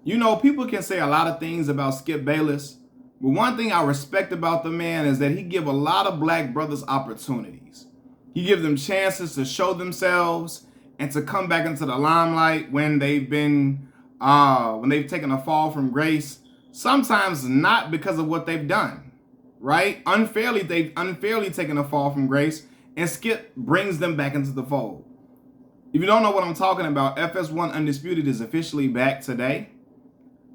You know, people can say a lot of things about Skip Bayless, but one thing I respect about the man is that he give a lot of black brothers opportunities. He give them chances to show themselves and to come back into the limelight when they've taken a fall from grace. Sometimes not because of what they've done, right? They've unfairly taken a fall from grace, and Skip brings them back into the fold. If you don't know what I'm talking about, FS1 Undisputed is officially back today.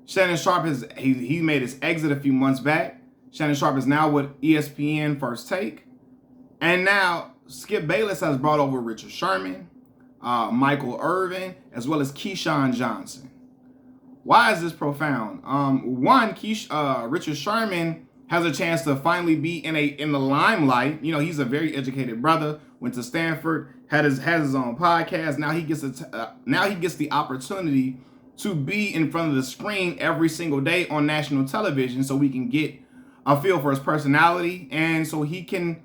Shannon Sharpe he made his exit a few months back. Shannon Sharpe is now with ESPN First Take. And now Skip Bayless has brought over Richard Sherman, Michael Irvin, as well as Keyshawn Johnson. Why is this profound? Richard Sherman has a chance to finally be in the limelight. You know, he's a very educated brother. Went to Stanford, has his own podcast. Now he gets the opportunity to be in front of the screen every single day on national television, so we can get a feel for his personality, and so he can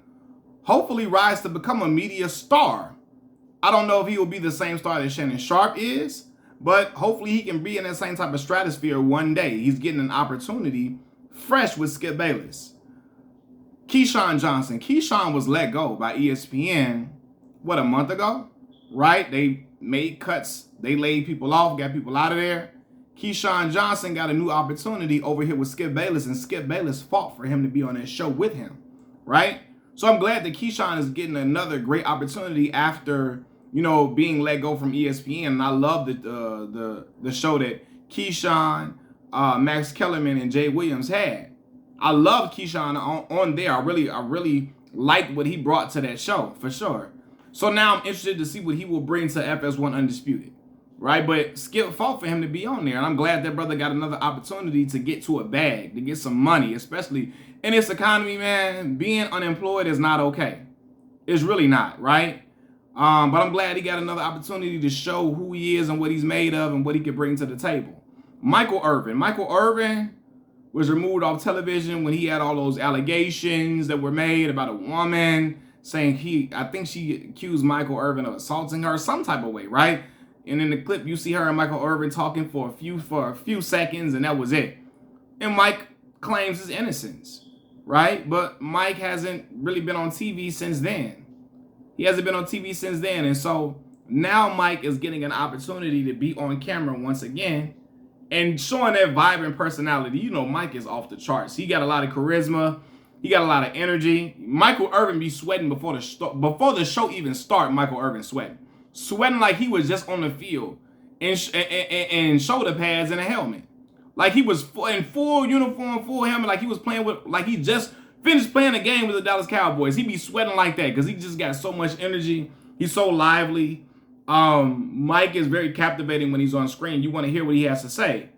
hopefully rise to become a media star. I don't know if he will be the same star that Shannon Sharpe is, but hopefully he can be in that same type of stratosphere one day. He's getting an opportunity fresh with Skip Bayless. Keyshawn Johnson. Keyshawn was let go by ESPN, a month ago? Right? They made cuts. They laid people off, got people out of there. Keyshawn Johnson got a new opportunity over here with Skip Bayless, and Skip Bayless fought for him to be on that show with him, right? So I'm glad that Keyshawn is getting another great opportunity after, being let go from ESPN. And I love the show that Keyshawn, Max Kellerman, and Jay Williams had. I love Keyshawn on there. I really liked what he brought to that show, for sure. So now I'm interested to see what he will bring to FS1 Undisputed, right? But Skip fought for him to be on there, and I'm glad that brother got another opportunity to get to a bag, to get some money, especially in this economy, man. Being unemployed is not okay. It's really not, right? But I'm glad he got another opportunity to show who he is and what he's made of and what he can bring to the table. Michael Irvin was removed off television when he had all those allegations that were made about a woman saying I think she accused Michael Irvin of assaulting her some type of way, right? And in the clip, you see her and Michael Irvin talking for a few seconds, and that was it. And Mike claims his innocence, right? But Mike hasn't really been on TV since then. And so now Mike is getting an opportunity to be on camera once again and showing that vibrant personality. Mike is off the charts. He got a lot of charisma. He got a lot of energy. Michael Irvin be sweating before the show even start. Michael Irvin sweating like he was just on the field in shoulder pads and a helmet, like he was in full uniform, full helmet, like he was like he just finished playing a game with the Dallas Cowboys. He be sweating like that because he just got so much energy. He's so lively. Mike is very captivating when he's on screen. You want to hear what he has to say.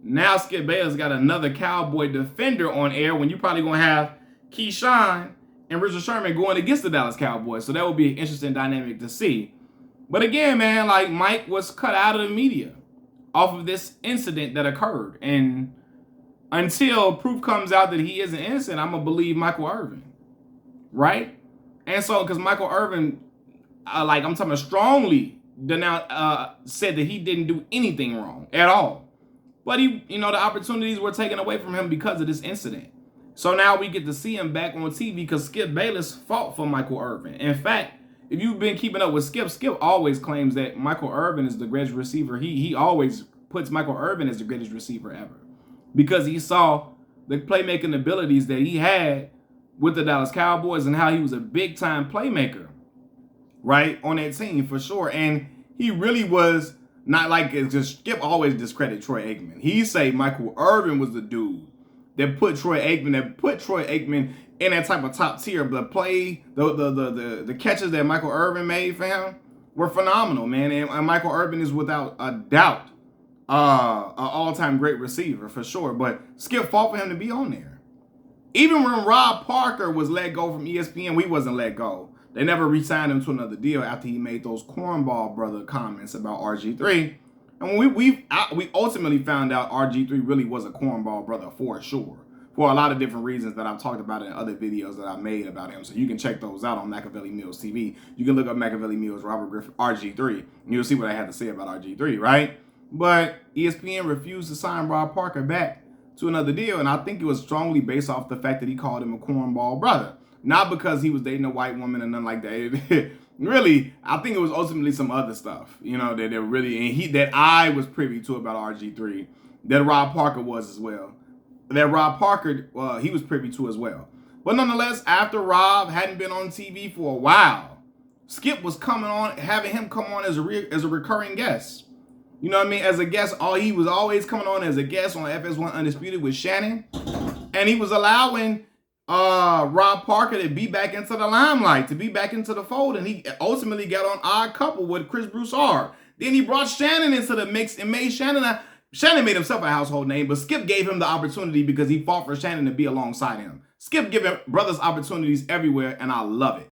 Now Skip Bayless got another Cowboy defender on air when you probably going to have Keyshawn and Richard Sherman going against the Dallas Cowboys. So that would be an interesting dynamic to see. But again, man, like Mike was cut out of the media off of this incident that occurred. And until proof comes out that he isn't innocent, I'm going to believe Michael Irvin, right? And so, because Michael Irvin, I'm talking about strongly said that he didn't do anything wrong at all. But the opportunities were taken away from him because of this incident. So now we get to see him back on TV because Skip Bayless fought for Michael Irvin. In fact, if you've been keeping up with Skip always claims that Michael Irvin is the greatest receiver. He always puts Michael Irvin as the greatest receiver ever because he saw the playmaking abilities that he had with the Dallas Cowboys and how he was a big-time playmaker, right, on that team for sure. And he really was not like it's just Skip always discredit Troy Aikman. He say Michael Irvin was the dude that put Troy Aikman in that type of top tier. But the catches that Michael Irvin made for him were phenomenal, man. And Michael Irvin is without a doubt an all-time great receiver for sure. But Skip fought for him to be on there. Even when Rob Parker was let go from ESPN, we wasn't let go. They never re-signed him to another deal after he made those cornball brother comments about RG3. And we ultimately found out RG3 really was a cornball brother for sure, for a lot of different reasons that I've talked about in other videos that I made about him. So you can check those out on Machiavelli Mills TV. You can look up Machiavelli Mills, Robert Griffin, RG3, and you'll see what I had to say about RG3, right? But ESPN refused to sign Rob Parker back to another deal, and I think it was strongly based off the fact that he called him a cornball brother. Not because he was dating a white woman and nothing like that. Really, I think it was ultimately some other stuff, that they're really, and that I was privy to about RG3, that Rob Parker was as well. That Rob Parker, he was privy to as well. But nonetheless, after Rob hadn't been on TV for a while, Skip was coming on, having him come on as a recurring guest. You know what I mean? As a guest, he was always coming on as a guest on FS1 Undisputed with Shannon. And he was allowing Rob Parker to be back into the limelight, to be back into the fold. And he ultimately got on Odd Couple with Chris Broussard. Then he brought Shannon into the mix and made Shannon made himself a household name, but Skip gave him the opportunity because he fought for Shannon to be alongside him. Skip giving brothers opportunities everywhere, and I love it.